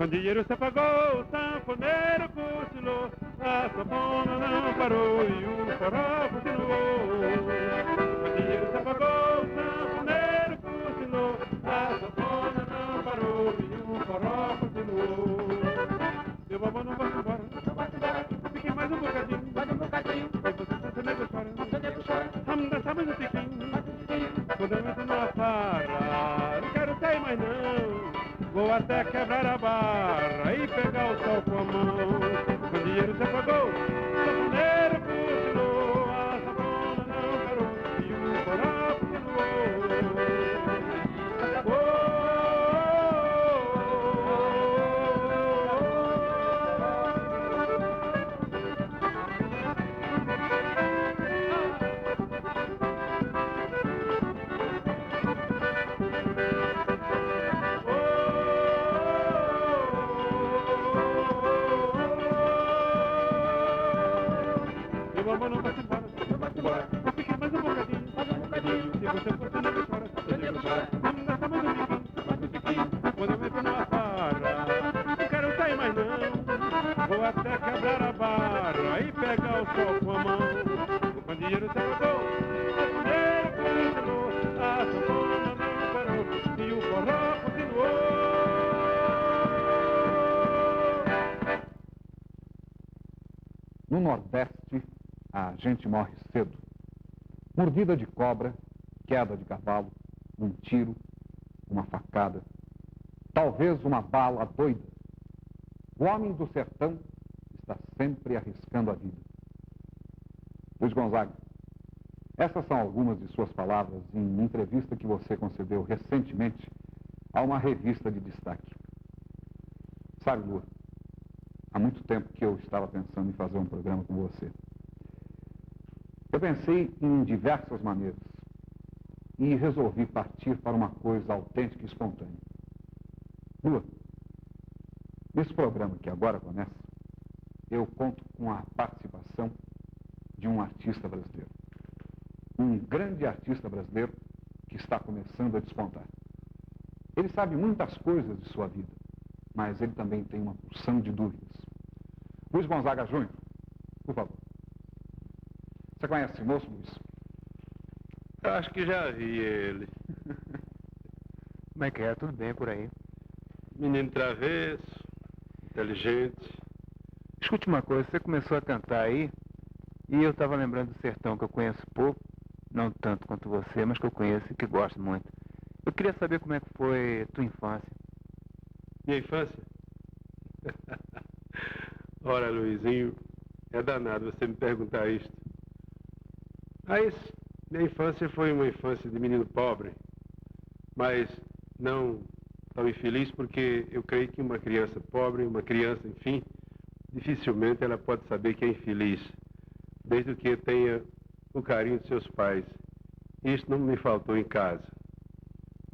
candeeiro se apagou, o sanfoneiro cochilou, a sanfona não parou e o forró continuou. Candeeiro se apagou, o sanfoneiro cochilou, a sanfona não parou e o forró continuou. Meu babão não vai embora, fique mais um bocadinho, você nego chora, vamos dançar mais um tiquinho, quando eu entro numa farra, não quero sair mais não. Vou até quebrar a barra e pegar o sol com a mão. O candeeiro se apagou, o sanfoneiro cochilou, a sanfona não parou e o forró continuou. Não vai embora, não fique mais um bocadinho, se você for você nego chora, vamos dançar mais um tiquinho, quando eu entro numa farra, não quero sair mais não, vou até quebrar a barra e pegar o sol com a mão. O candeeiro se apagou, o sanfoneiro cochilou, a sanfona não parou e o forró continuou. No Nordeste, a gente morre cedo. Mordida de cobra, queda de cavalo, um tiro, uma facada, talvez uma bala doida. O homem do sertão está sempre arriscando a vida. Luiz Gonzaga, essas são algumas de suas palavras em entrevista que você concedeu recentemente a uma revista de destaque. Sabe, Lua, há muito tempo que eu estava pensando em fazer um programa com você. Eu pensei em diversas maneiras e resolvi partir para uma coisa autêntica e espontânea. Lua, nesse programa que agora começa, eu conto com a participação de um artista brasileiro. Um grande artista brasileiro que está começando a despontar. Ele sabe muitas coisas de sua vida, mas ele também tem uma porção de dúvidas. Luiz Gonzaga Júnior, por favor. Você conhece esse moço, Luiz? Eu acho que já vi ele. Como é que é? Tudo bem por aí? Menino travesso, inteligente. Escute uma coisa, você começou a cantar aí, e eu estava lembrando do sertão, que eu conheço pouco, não tanto quanto você, mas que eu conheço e que gosto muito. Eu queria saber como é que foi a tua infância. Minha infância? Ora, Luizinho, é danado você me perguntar isto. Mas minha infância foi uma infância de menino pobre, mas não tão infeliz, porque eu creio que uma criança pobre, uma criança, enfim, dificilmente ela pode saber que é infeliz, desde que tenha o carinho de seus pais. Isso não me faltou em casa,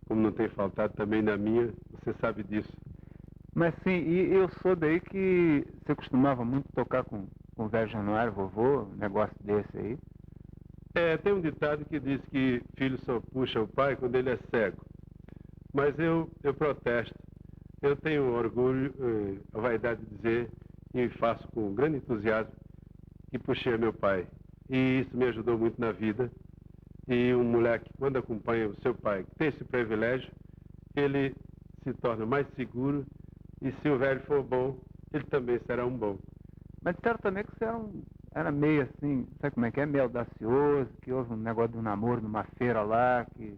como não tem faltado também na minha, você sabe disso. Mas sim, e eu sou daí que você costumava muito tocar com o velho Januário, vovô, um negócio desse aí. Tem um ditado que diz que filho só puxa o pai quando ele é cego. Mas eu protesto. Eu tenho orgulho, a vaidade de dizer, e faço com grande entusiasmo, que puxei meu pai. E isso me ajudou muito na vida. E um moleque, quando acompanha o seu pai, que tem esse privilégio, ele se torna mais seguro. E se o velho for bom, ele também será um bom. Mas disseram também que você era meio assim, sabe como é que é? Meio audacioso, que houve um negócio de um namoro numa feira lá, que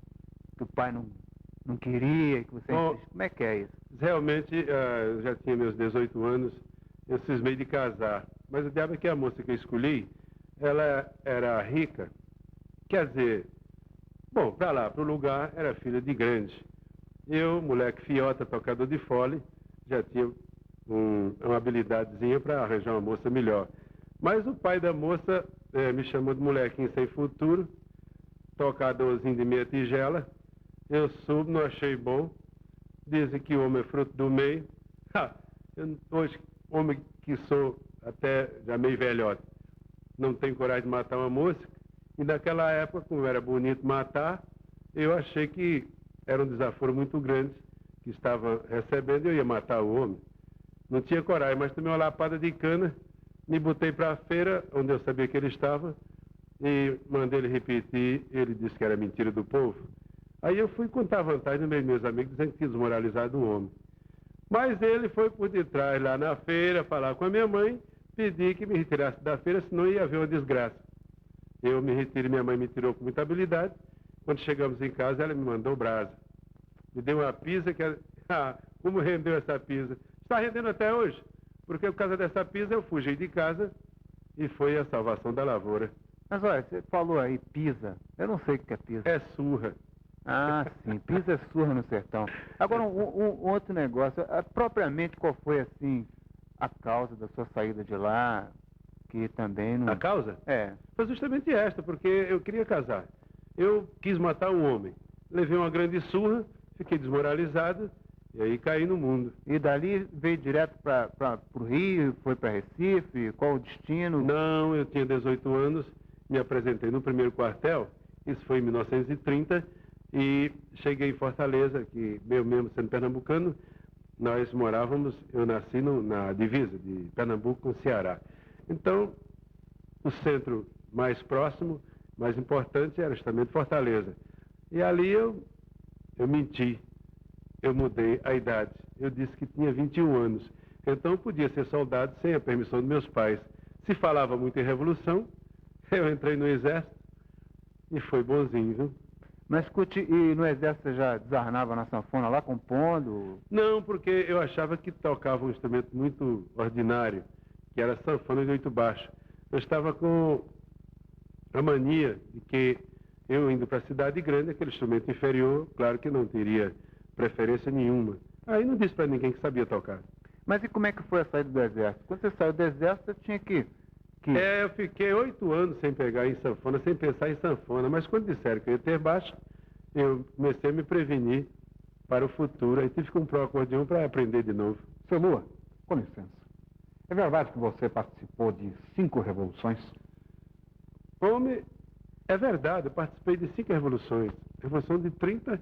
o pai não queria, que você... Bom, como é que é isso? Realmente, eu já tinha meus 18 anos, eu cismei de casar. Mas o diabo é que a moça que eu escolhi, ela era rica. Quer dizer, bom, para lá, para o lugar, era filha de grande. Eu, moleque fiota, tocador de fole, já tinha uma habilidadezinha para arranjar uma moça melhor. Mas o pai da moça me chamou de molequinho sem futuro, tocadorzinho de meia tigela. Eu subo, não achei bom. Dizem que o homem é fruto do meio. Hoje, homem que sou até já meio velhote, não tenho coragem de matar uma mosca. E naquela época, como era bonito matar, eu achei que era um desaforo muito grande que estava recebendo e eu ia matar o homem. Não tinha coragem, mas tomei uma lapada de cana, me botei para a feira, onde eu sabia que ele estava, e mandei ele repetir, ele disse que era mentira do povo. Aí eu fui contar vantagem no meio dos meus amigos, dizendo que tinha desmoralizado um homem. Mas ele foi por detrás lá na feira, falar com a minha mãe, pedir que me retirasse da feira, senão ia haver uma desgraça. Eu me retirei, minha mãe me tirou com muita habilidade. Quando chegamos em casa, ela me mandou brasa. Me deu uma pisa que... como rendeu essa pisa? Está rendendo até hoje, porque por causa dessa pisa eu fugi de casa e foi a salvação da lavoura. Mas olha, você falou aí pisa. Eu não sei o que é pisa. É surra. Ah, sim, pisa é surra no sertão. Agora, um outro negócio. Propriamente, qual foi, assim, a causa da sua saída de lá, que também não... A causa? É. Foi justamente esta, porque eu queria casar. Eu quis matar um homem. Levei uma grande surra, fiquei desmoralizado e aí caí no mundo. E dali veio direto para o Rio, foi para Recife? Qual o destino? Não, eu tinha 18 anos, me apresentei no primeiro quartel, isso foi em 1930, e cheguei em Fortaleza, que eu mesmo sendo pernambucano, nós morávamos, eu nasci na divisa de Pernambuco com Ceará. Então, o centro mais próximo, mais importante, era justamente Fortaleza. E ali eu menti, eu mudei a idade. Eu disse que tinha 21 anos. Então eu podia ser soldado sem a permissão dos meus pais. Se falava muito em revolução, eu entrei no exército e foi bonzinho, viu? Mas escute, e no exército você já desarnava na sanfona lá, compondo? Não, porque eu achava que tocava um instrumento muito ordinário, que era sanfona de 8 baixo. Eu estava com a mania de que eu indo para a cidade grande, aquele instrumento inferior, claro que não teria preferência nenhuma. Aí não disse para ninguém que sabia tocar. Mas e como é que foi a saída do exército? Quando você saiu do exército, você tinha que... Eu fiquei 8 anos sem pegar em sanfona, sem pensar em sanfona, mas quando disseram que eu ia ter baixo, eu comecei a me prevenir para o futuro. Aí tive que comprar um acordeão para aprender de novo. Seu Lua, com licença. É verdade que você participou de 5 revoluções? Homem, é verdade, eu participei de 5 revoluções. Revolução de 30,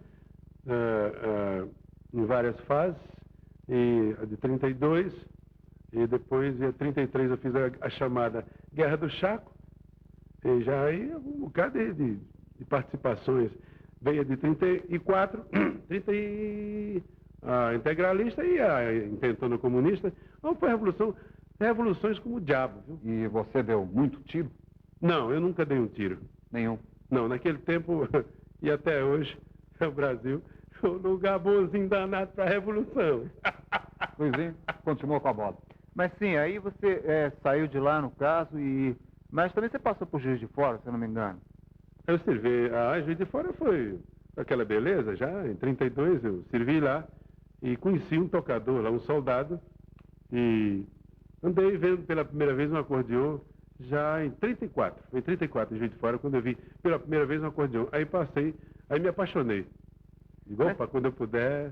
em várias fases, e a de 32, e depois, em 33, eu fiz a chamada Guerra do Chaco, e já aí um bocado de participações. Veio a de 34, 30 a integralista e a intentona comunista. Não foi revoluções como o diabo, viu? E você deu muito tiro? Não, eu nunca dei um tiro. Nenhum. Não, naquele tempo e até hoje, o Brasil foi um lugar bonzinho danado para a revolução. Luizinho, continuou com a bola. Mas sim, aí você saiu de lá, no caso, mas também você passou por Juiz de Fora, se eu não me engano. Eu servi, a Juiz de Fora foi aquela beleza já, em 32 eu servi lá e conheci um tocador lá, um soldado, e andei vendo pela primeira vez um acordeão já em 34, foi em 34 em Juiz de Fora, quando eu vi pela primeira vez um acordeão. Aí passei, aí me apaixonei. Digo, opa, quando eu puder...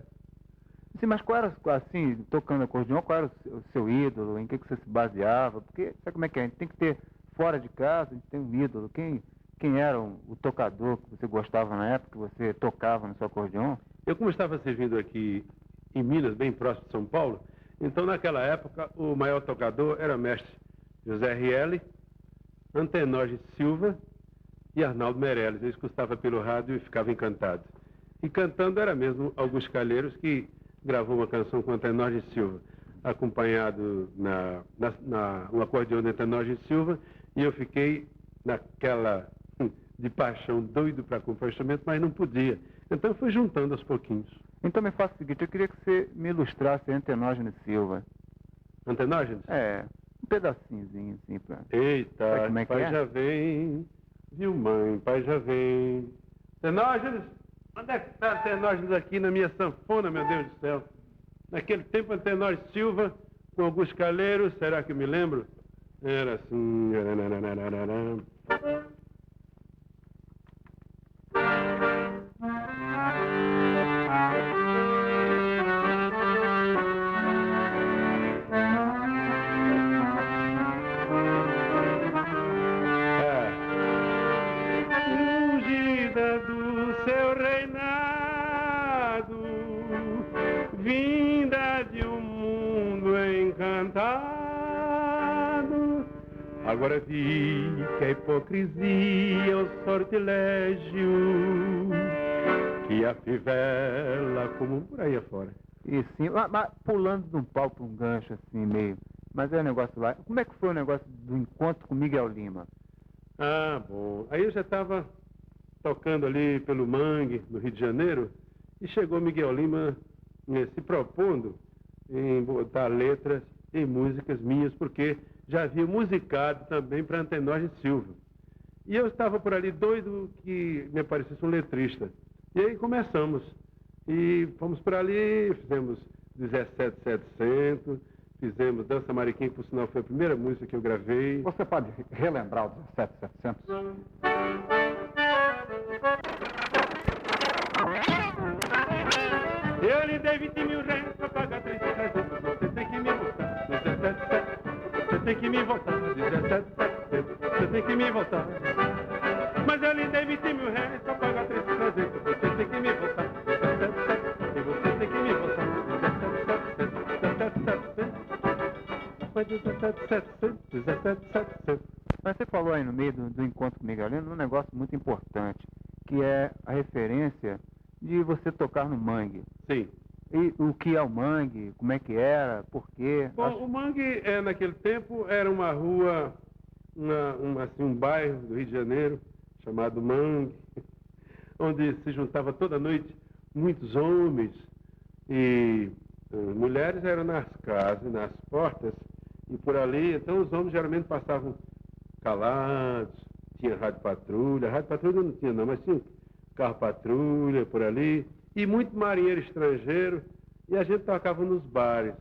Sim, mas qual era, assim, tocando acordeão, qual era o seu ídolo, em que você se baseava? Porque, sabe como é que é? A gente tem que ter, fora de casa, a gente tem um ídolo. Quem era o tocador que você gostava na época, que você tocava no seu acordeão? Eu, como estava servindo aqui em Minas, bem próximo de São Paulo, então naquela época o maior tocador era o mestre José R.L., Antenógenes Silva e Arnaldo Meirelles. Eu escutava pelo rádio e ficava encantado. E cantando era mesmo Augusto Calheiros, que gravou uma canção com Antenógenes Silva, acompanhado no acordeão de Antenógenes Silva, e eu fiquei naquela de paixão, doido para comprar o instrumento, mas não podia. Então eu fui juntando aos pouquinhos. Então me faça o seguinte, eu queria que você me ilustrasse Antenógenes Silva. Antenógenes? Um pedacinhozinho, assim, pra... Eita, sabe como é que pai é? já vem, viu mãe, pai já vem. Antenógenes? Onde é que está Antenógenes aqui na minha sanfona, meu Deus do céu? Naquele tempo, Antenógenes Silva, com Augusto Calheiros, será que eu me lembro? Era assim... Fugida do seu reinado, vinda de um mundo em Agora vi que a hipocrisia é o sortilégio que a fivela como por aí afora. E sim, mas pulando de um pau para um gancho assim meio. Mas é um negócio lá. Como é que foi o negócio do encontro com Miguel Lima? Ah, bom. Aí eu já estava tocando ali pelo Mangue, no Rio de Janeiro, e chegou Miguel Lima se propondo em botar letras e músicas minhas, porque já havia musicado também para Antenor de Silva. E eu estava por ali doido que me aparecesse um letrista. E aí começamos. E fomos por ali, fizemos 17700, fizemos Dança Mariquinha, que por sinal foi a primeira música que eu gravei. Você pode relembrar o 17700? Eu lhe dei 20 mil reais para pagar 300, você tem que me voltar, 17700, você tem que me voltar, 17700, você tem que me voltar. Mas eu lhe dei 20 mil reais para pagar 300, você tem que me voltar, 17700, e você tem que me voltar, 17700. Mas você falou aí no meio do encontro com Miguel Lima um negócio muito importante, que é a referência de você tocar no Mangue. Sim. E o que é o Mangue, como é que era, por quê? Bom, o Mangue, naquele tempo, era uma rua, um bairro do Rio de Janeiro, chamado Mangue, onde se juntava toda noite muitos homens e mulheres eram nas casas, nas portas e por ali. Então os homens geralmente passavam calados, tinha rádio patrulha não tinha não, mas tinha carro patrulha por ali, e muito marinheiro estrangeiro, e a gente tocava nos bares,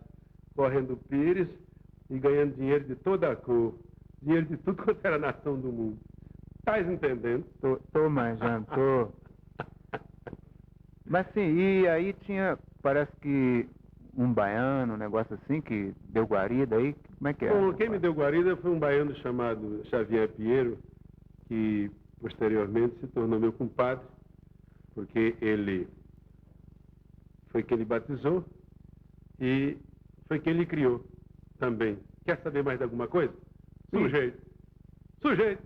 correndo pires e ganhando dinheiro de toda a cor, dinheiro de tudo quanto era nação do mundo. Estás entendendo? Tô manjando, tô. Mas sim, e aí tinha, parece que um baiano, um negócio assim, que deu guarida aí, como é que é? Bom, quem me deu guarida foi um baiano chamado Xavier Pinheiro, que posteriormente se tornou meu compadre, porque ele foi quem ele batizou e foi quem ele criou também. Quer saber mais de alguma coisa? Sujeito,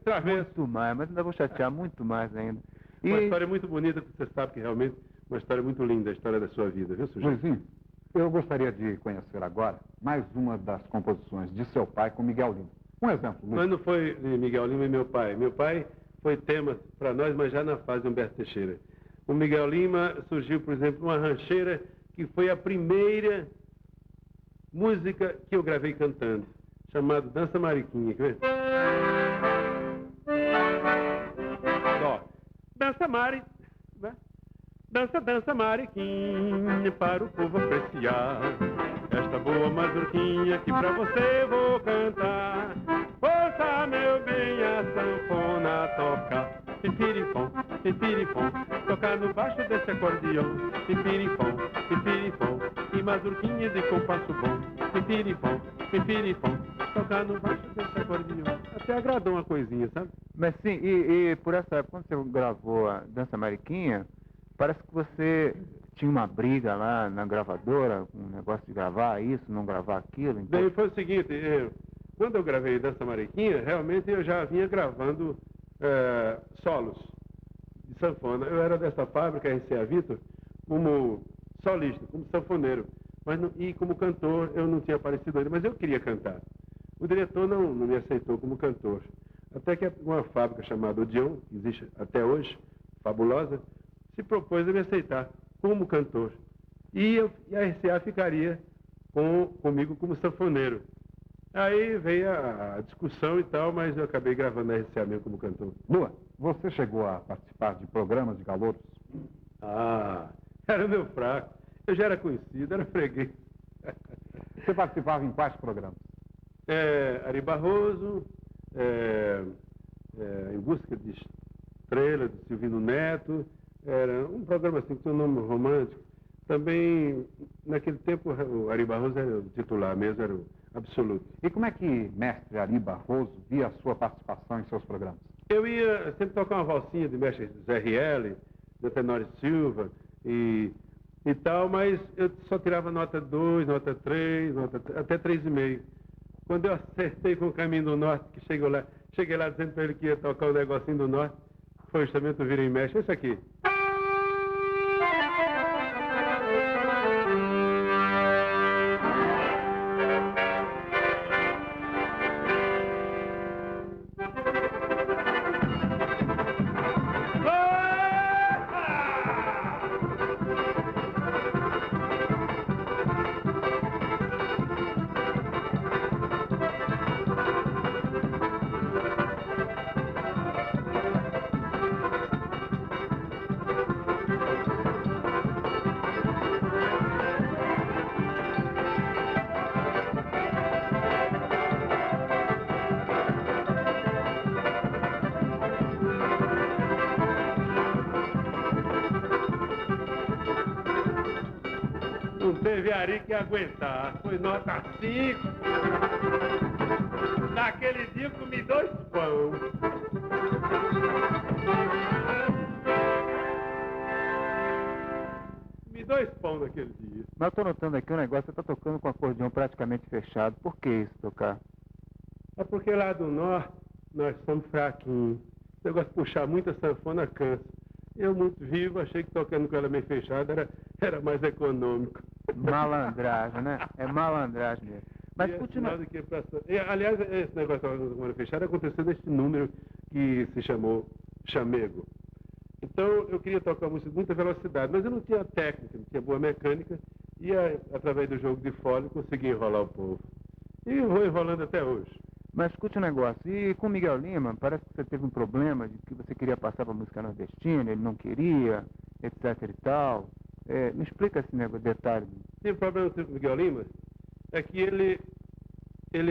travesso. Muito mais, mas ainda vou chatear muito mais ainda. E... Uma história muito bonita, que você sabe que realmente uma história muito linda, a história da sua vida, viu, sujeito? Luizinho, eu gostaria de conhecer agora mais uma das composições de seu pai com Miguel Lima. Um exemplo, Luiz. Mas não foi Miguel Lima e meu pai. Meu pai foi tema para nós, mas já na fase de Humberto Teixeira. O Miguel Lima surgiu, por exemplo, uma rancheira que foi a primeira música que eu gravei cantando, chamada Dança Mariquinha. Quer ver? Ó, dança Mari, né? Dança Mariquinha para o povo apreciar. Esta boa mazurquinha que pra você vou cantar. Ouça, meu bem, a sanfona tocar. Pipirifom, tocar no baixo desse acordeão. Pipirifom, e mazurquinha de compasso bom. Pipirifom, tocar no baixo desse acordeão. Até agradou uma coisinha, sabe? Mas sim, e por essa época, quando você gravou a Dança Mariquinha, parece que você tinha uma briga lá na gravadora, um negócio de gravar isso, não gravar aquilo. Então... Bem, foi o seguinte, quando eu gravei Dança Mariquinha, realmente eu já vinha gravando solos de sanfona. Eu era dessa fábrica, RCA Victor, como solista, como sanfoneiro. Mas e como cantor, eu não tinha aparecido ainda, mas eu queria cantar. O diretor não me aceitou como cantor. Até que uma fábrica chamada Odeon, que existe até hoje, fabulosa, se propôs a me aceitar como cantor. E a RCA ficaria comigo como sanfoneiro. Aí veio a discussão e tal, mas eu acabei gravando a RCA mesmo como cantor. Lua, você chegou a participar de programas de calouros? Ah, era o meu fraco. Eu já era conhecido, era freguês. Você participava em quais programas? Ari Barroso, Em Busca de Estrela, de Silvino Neto. Era um programa assim, que tinha um nome romântico. Também, naquele tempo, o Ari Barroso era o titular mesmo, era o absoluto. E como é que mestre Ari Barroso via a sua participação em seus programas? Eu ia sempre tocar uma valsinha de mestre Zé Rielli, de Tenório Silva e tal, mas eu só tirava nota 2, nota 3, até 3,5. Quando eu acertei com o Caminho do Norte, que cheguei lá dizendo para ele que ia tocar o negocinho do Norte, foi justamente o Vira e Mexe. Esse aqui. Não teve ari que aguentar, foi nota 5. Naquele dia eu comi 2 pão. Comi 2 pão naquele dia. Mas eu tô notando aqui um negócio, você tá tocando com o acordeão praticamente fechado. Por que isso, tocar? É porque lá do norte nós somos fraquinhos. O negócio de puxar muita sanfona cansa. Eu, muito vivo, achei que tocando com ela meio fechada era mais econômico. Malandragem, né? É malandragem mesmo. Mas continua. Aliás, esse negócio da sanfona fechada aconteceu nesse número que se chamou Chamego. Então, eu queria tocar música com muita velocidade, mas eu não tinha técnica, não tinha boa mecânica, e através do jogo de fole consegui enrolar o povo. E vou enrolando até hoje. Mas escute um negócio, e com o Miguel Lima, parece que você teve um problema de que você queria passar para música nordestina, ele não queria, etc e tal. Me explica esse negócio, detalhe. Tem um problema com o Miguel Lima, é que ele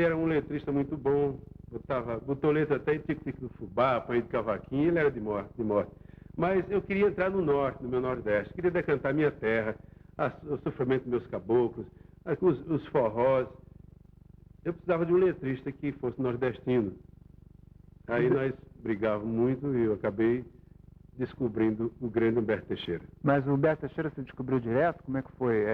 era um letrista muito bom, botou letra até em Tico-Tico do Fubá, Apanho de Cavaquinho, ele era de morte. Mas eu queria entrar no norte, no meu nordeste, queria decantar minha terra, o sofrimento dos meus caboclos, os forrós. Eu precisava de um letrista que fosse nordestino. Aí nós brigávamos muito e eu acabei descobrindo o grande Humberto Teixeira. Mas o Humberto Teixeira você descobriu direto? Como é que foi?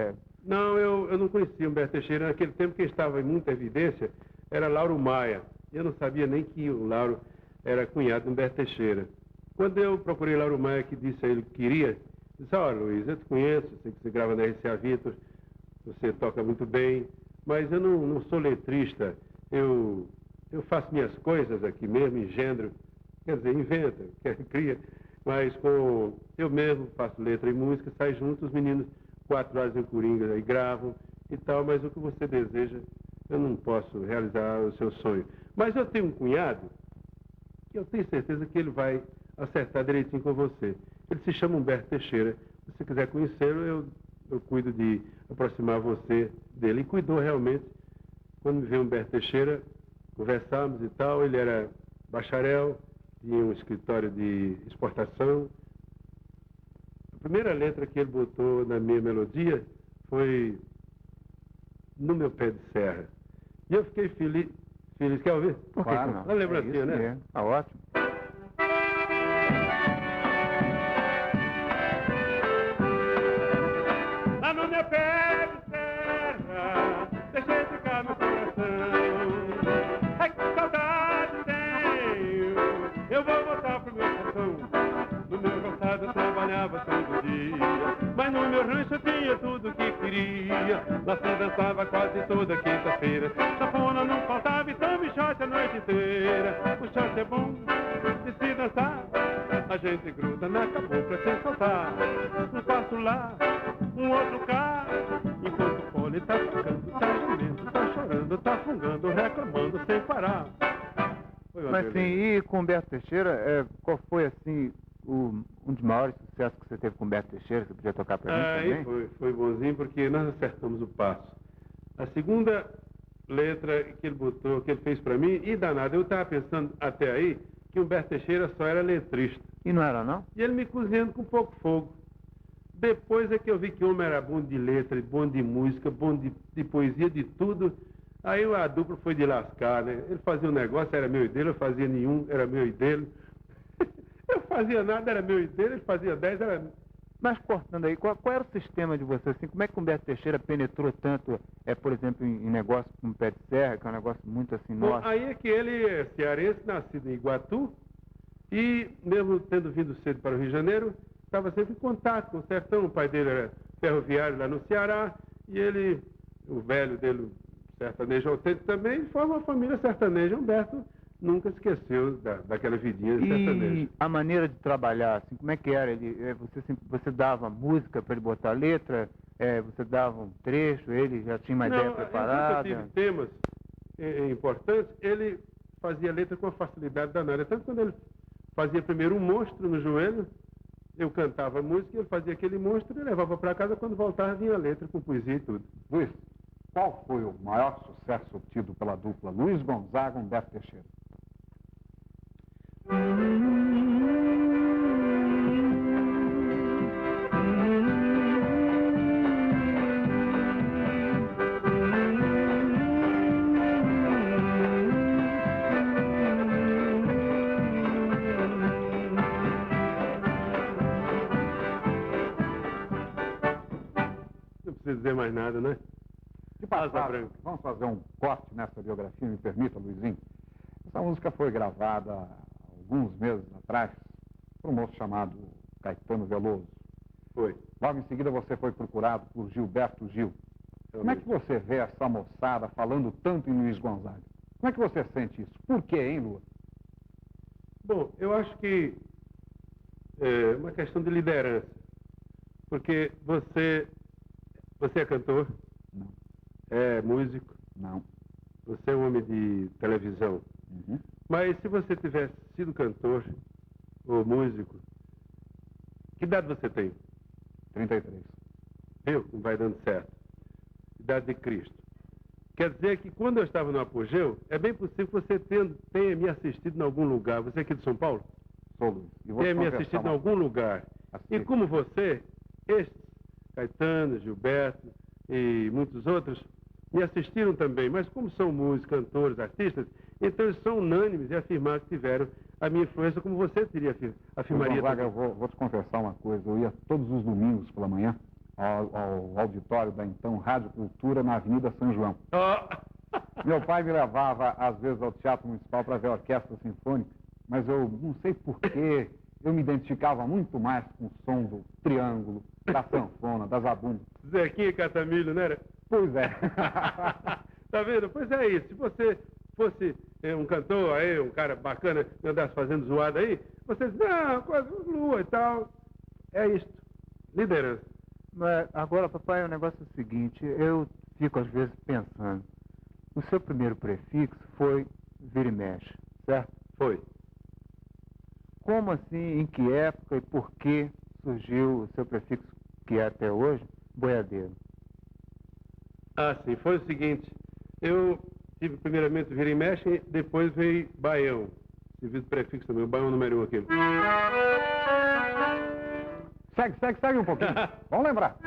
Não, eu não conhecia o Humberto Teixeira. Naquele tempo quem estava em muita evidência era Lauro Maia. Eu não sabia nem que o Lauro era cunhado do Humberto Teixeira. Quando eu procurei Lauro Maia, que disse a ele que queria, disse: olha, Luiz, eu te conheço, sei que você grava na RCA Victor, você toca muito bem, mas eu não sou letrista, eu faço minhas coisas aqui mesmo, engendro, quer dizer, inventa, cria, mas eu mesmo faço letra e música, sai junto, os meninos 4 horas em Coringa aí gravam e tal, mas o que você deseja, eu não posso realizar o seu sonho. Mas eu tenho um cunhado, que eu tenho certeza que ele vai acertar direitinho com você. Ele se chama Humberto Teixeira. Se você quiser conhecê-lo, eu cuido de aproximar você dele. E cuidou realmente. Quando me veio Humberto Teixeira, conversamos e tal. Ele era bacharel, tinha um escritório de exportação. A primeira letra que ele botou na minha melodia foi No Meu Pé de Serra. E eu fiquei feliz. Quer ouvir? Por que não? Uma lembrancinha, né? Tá ótimo. Lá no meu pé de serra, deixei ficar meu coração. Ai, que saudade tenho, eu vou voltar pro meu sertão. No meu calçado eu trabalhava todo dia, mas no meu rancho eu tinha tudo que queria. Lá se dançava quase toda quinta-feira, sanfona não faltava e tome shot a noite inteira. O shot é bom de se dançar, a gente gruda na cabocla sem saltar. Um passo lá, um outro cá, enquanto o fole tá tocando, tá gemendo, tá chorando, tá fungando, reclamando sem parar. Mas assim, e com Humberto Teixeira, qual foi assim um dos maiores sucessos que você teve com Humberto Teixeira? Você podia tocar pra mim também? Foi bonzinho porque nós acertamos o passo. A segunda letra que ele botou, que ele fez pra mim, e danado, eu estava pensando até aí que Humberto Teixeira só era letrista. E não era, não? E ele me cozinhando com pouco fogo. Depois é que eu vi que o homem era bom de letra, bom de música, bom de poesia, de tudo. Aí a dupla foi de lascar, né? Ele fazia um negócio, era meu e dele, eu fazia nenhum, era meu e dele. Eu fazia nada, era meu e dele, ele fazia 10, era Mas cortando aí, qual era o sistema de você? Assim, como é que o Humberto Teixeira penetrou tanto, por exemplo, em negócio como Pé de Serra, que é um negócio muito assim, Bom, nosso? aí é que ele é cearense, nascido em Iguatu, e mesmo tendo vindo cedo para o Rio de Janeiro, estava sempre em contato com o sertão. O pai dele era ferroviário lá no Ceará, e ele, o velho dele, sertanejo autêntico também, forma uma família sertaneja. Humberto nunca esqueceu daquela vidinha de sertanejo. E a maneira de trabalhar, assim, como é que era? Você dava música para ele botar letra? Você dava um trecho, ele já tinha uma ideia preparada? Enquanto eu tive temas importantes, ele fazia letra com uma facilidade danada. Tanto quando ele fazia primeiro um monstro no joelho, eu cantava a música, ele fazia aquele monstro e levava para casa. Quando voltava, vinha a letra com poesia e tudo. Luiz, qual foi o maior sucesso obtido pela dupla Luiz Gonzaga e Humberto Teixeira? Não precisa dizer mais nada, né? De passagem, vamos fazer um corte nessa biografia, me permita, Luizinho. Essa música foi gravada há alguns meses atrás por um moço chamado Caetano Veloso. Foi. Logo em seguida você foi procurado por Gilberto Gil. Como é que você vê essa moçada falando tanto em Luiz Gonzaga? Como é que você sente isso? Por quê, hein, Lua? Bom, eu acho que é uma questão de liderança. Porque você é cantor, Não, é músico, não. você é um homem de televisão. Uhum. Mas se você tivesse sido cantor ou músico, que idade você tem? 33. Viu? Não vai dando certo. Idade de Cristo. Quer dizer que quando eu estava no apogeu, é bem possível que você tenha me assistido em algum lugar. Você é aqui de São Paulo? Sou Luiz. E vou Tenha te me confessar assistido em uma- algum lugar. E Assisti. como você, estes, Caetano, Gilberto e muitos outros, me assistiram também. Mas como são músicos, cantores, artistas, então eles são unânimes em afirmar que tiveram a minha influência, como você teria afirmaria Luiz Gonzaga, também. eu vou te confessar uma coisa. Eu ia todos os domingos pela manhã ao auditório da então Rádio Cultura na Avenida São João. Ah! Meu pai me levava, às vezes, ao Teatro Municipal para ver a orquestra sinfônica, mas eu não sei porquê, eu me identificava muito mais com o som do triângulo, da sanfona, da zabumba. Zequinha Catamilho, não era? Pois é. Tá vendo? Pois é isso. Se você fosse um cantor aí, um cara bacana, que andasse fazendo zoada aí, você diz, não, coisa, lua e tal. É isto. Liderança. Mas agora, papai, o negócio é o seguinte, eu fico às vezes pensando, o seu primeiro prefixo foi vira e mexe, certo? Foi. Como assim, em que época e por que surgiu o seu prefixo, que é até hoje, boiadeiro? Ah, sim. Foi o seguinte. Eu tive primeiramente vira e mexe, depois veio baião. Serviço prefixo também, o baião número 1 aqui. Segue um pouquinho. Vamos lembrar.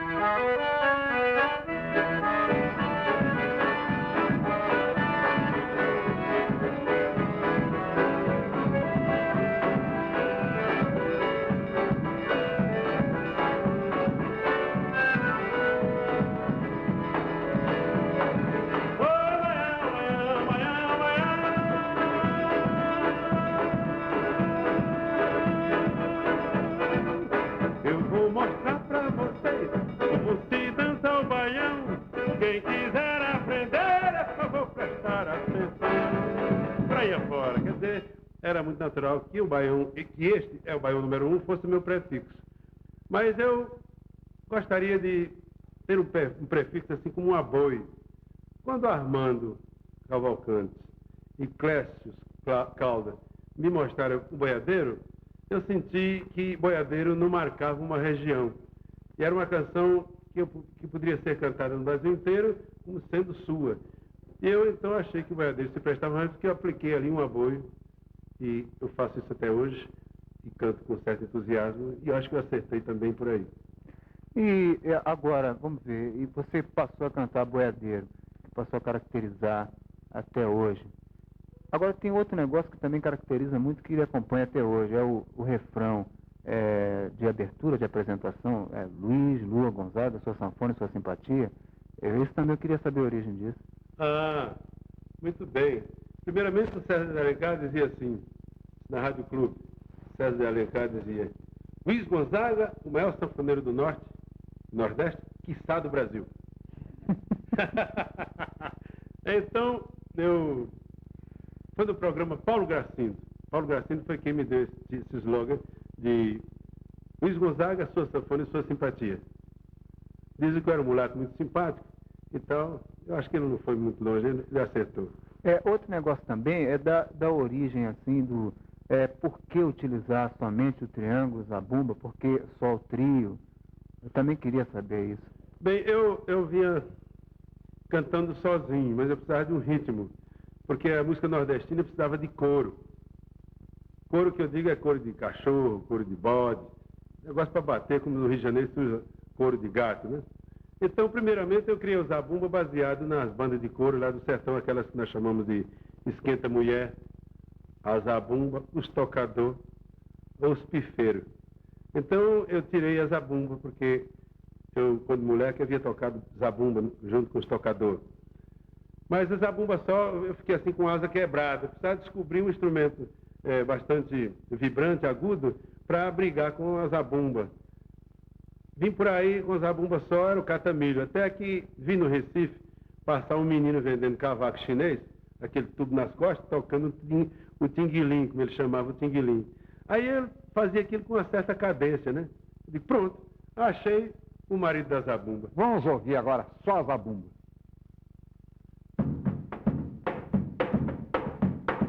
Eu vou mostrar pra vocês como se dança o baião. Quem quiser aprender, é só vou prestar atenção. Por aí afora, quer dizer, era muito natural que o baião, que este é o baião número 1, fosse o meu prefixo. Mas eu gostaria de ter um prefixo assim como um aboi. Quando Armando Cavalcante e Clécio Calda me mostraram o boiadeiro, eu senti que boiadeiro não marcava uma região. E era uma canção que poderia ser cantada no Brasil inteiro como sendo sua. E eu então achei que o boiadeiro se prestava mais, porque eu apliquei ali um aboi, e eu faço isso até hoje, e canto com certo entusiasmo, e eu acho que eu acertei também por aí. E agora, vamos ver, e você passou a cantar boiadeiro, passou a caracterizar até hoje. Agora tem outro negócio que também caracteriza muito, que ele acompanha até hoje, é o refrão. de abertura, de apresentação, Luiz, Lua, Gonzaga, sua sanfona e sua simpatia. Isso também eu queria saber a origem disso. Ah, muito bem. Primeiramente, o César de Alencar dizia assim, na Rádio Clube, César de Alencar dizia: Luiz Gonzaga, o maior sanfoneiro do Norte, Nordeste, quiçá do Brasil. Então, foi do programa Paulo Gracindo. Paulo Gracindo foi quem me deu esse slogan de Luiz Gonzaga, sua sanfona e sua simpatia. Dizem que eu era um mulato muito simpático, então eu acho que ele não foi muito longe, ele acertou. Outro negócio também é da origem, assim, por que utilizar somente o triângulo, zabumba, por que só o trio? Eu também queria saber isso. Bem, eu vinha cantando sozinho, mas eu precisava de um ritmo, porque a música nordestina precisava de coro. Coro que eu digo é coro de cachorro, coro de bode, negócio para bater, como no Rio de Janeiro se usa coro de gato, né? Então, primeiramente, eu criei o zabumba baseado nas bandas de coro lá do sertão, aquelas que nós chamamos de esquenta mulher, a zabumba, os tocador, ou os pifeiros. Então, eu tirei a zabumba, porque eu, quando moleque, havia tocado zabumba junto com os tocadores. Mas a zabumba só, eu fiquei assim com a asa quebrada. Eu precisava descobrir um instrumento bastante vibrante, agudo, para brigar com a zabumba. Vim por aí com a zabumba só, era o catamilho. Até que vim no Recife passar um menino vendendo cavaco chinês, aquele tubo nas costas, tocando o tinguilim, como ele chamava o tinguilim. Aí ele fazia aquilo com uma certa cadência, né? Eu digo, pronto, achei o marido da zabumba. Vamos ouvir agora só a zabumba.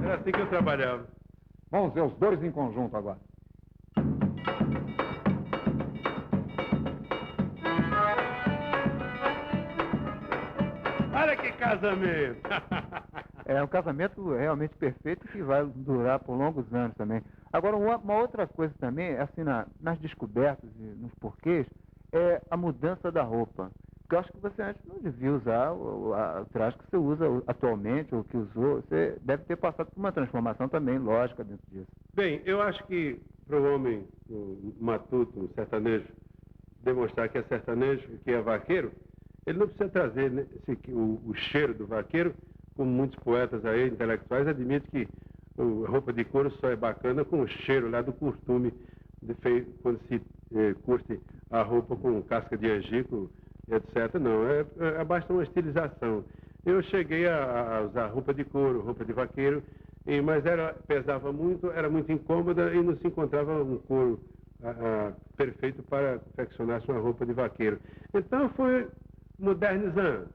Era assim que eu trabalhava. Vamos ver os dois em conjunto agora. Olha que casamento! É um casamento realmente perfeito que vai durar por longos anos também. Agora, uma outra coisa também, assim, nas descobertas e nos porquês, é a mudança da roupa. Porque eu acho que você antes não devia usar o traje que você usa atualmente, ou que usou. Você deve ter passado por uma transformação também lógica dentro disso. Bem, eu acho que para o homem matuto, um sertanejo, demonstrar que é sertanejo, que é vaqueiro, ele não precisa trazer, né, o cheiro do vaqueiro, como muitos poetas aí, intelectuais, admitem que a roupa de couro só é bacana com o cheiro lá do costume, quando se curte a roupa com casca de angico, etc. Não, basta uma estilização. Eu cheguei a usar roupa de couro, roupa de vaqueiro, mas pesava muito, era muito incômoda e não se encontrava um couro perfeito para confeccionar uma roupa de vaqueiro. Então fui modernizando,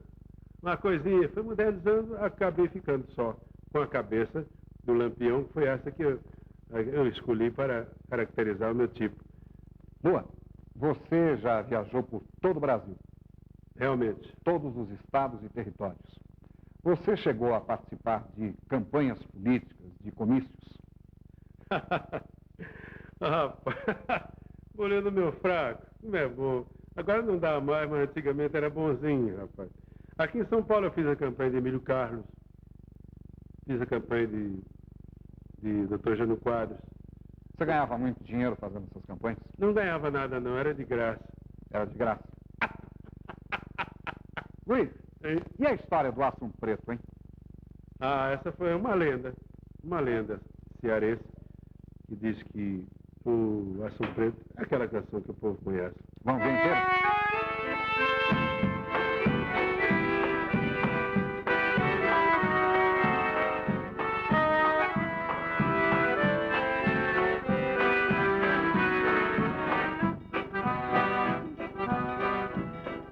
uma coisinha, fui modernizando, acabei ficando só com a cabeça do lampião, que foi essa que eu escolhi para caracterizar o meu tipo. Lua, você já viajou por todo o Brasil? Realmente. Todos os estados e territórios. Você chegou a participar de campanhas políticas, de comícios? Rapaz, olhando meu fraco, como é bom. Agora não dá mais, mas antigamente era bonzinho, rapaz. Aqui em São Paulo eu fiz a campanha de Emílio Carlos, fiz a campanha de Dr. Jânio Quadros. Você ganhava muito dinheiro fazendo essas campanhas? Não ganhava nada não, era de graça. Era de graça. Luiz, Hein? e a história do Assum Preto, hein? Ah, essa foi uma lenda cearense, que diz que o Assum Preto é aquela canção que o povo conhece. Vamos ver inteiro?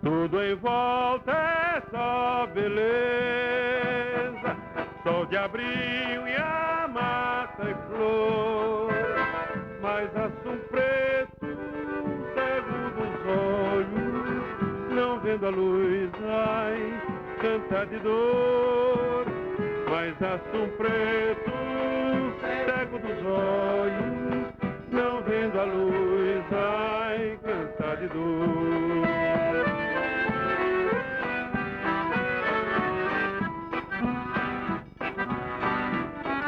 Tudo em volta é só beleza, sol de abril e a mata e flor. Mas Assum Preto, cego dos olhos, não vendo a luz, ai, canta de dor. Mas Assum Preto, cego dos olhos, não vendo a luz, ai, canta de dor.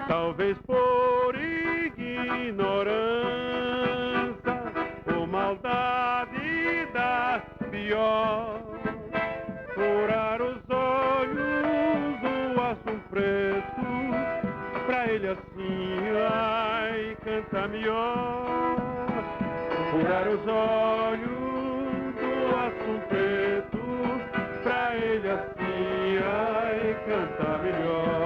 Talvez por ignorância pior. Furar os olhos, o aço preto, pra ele assim, ai, canta melhor. Furar os olhos, o aço preto, pra ele assim, ai, canta melhor.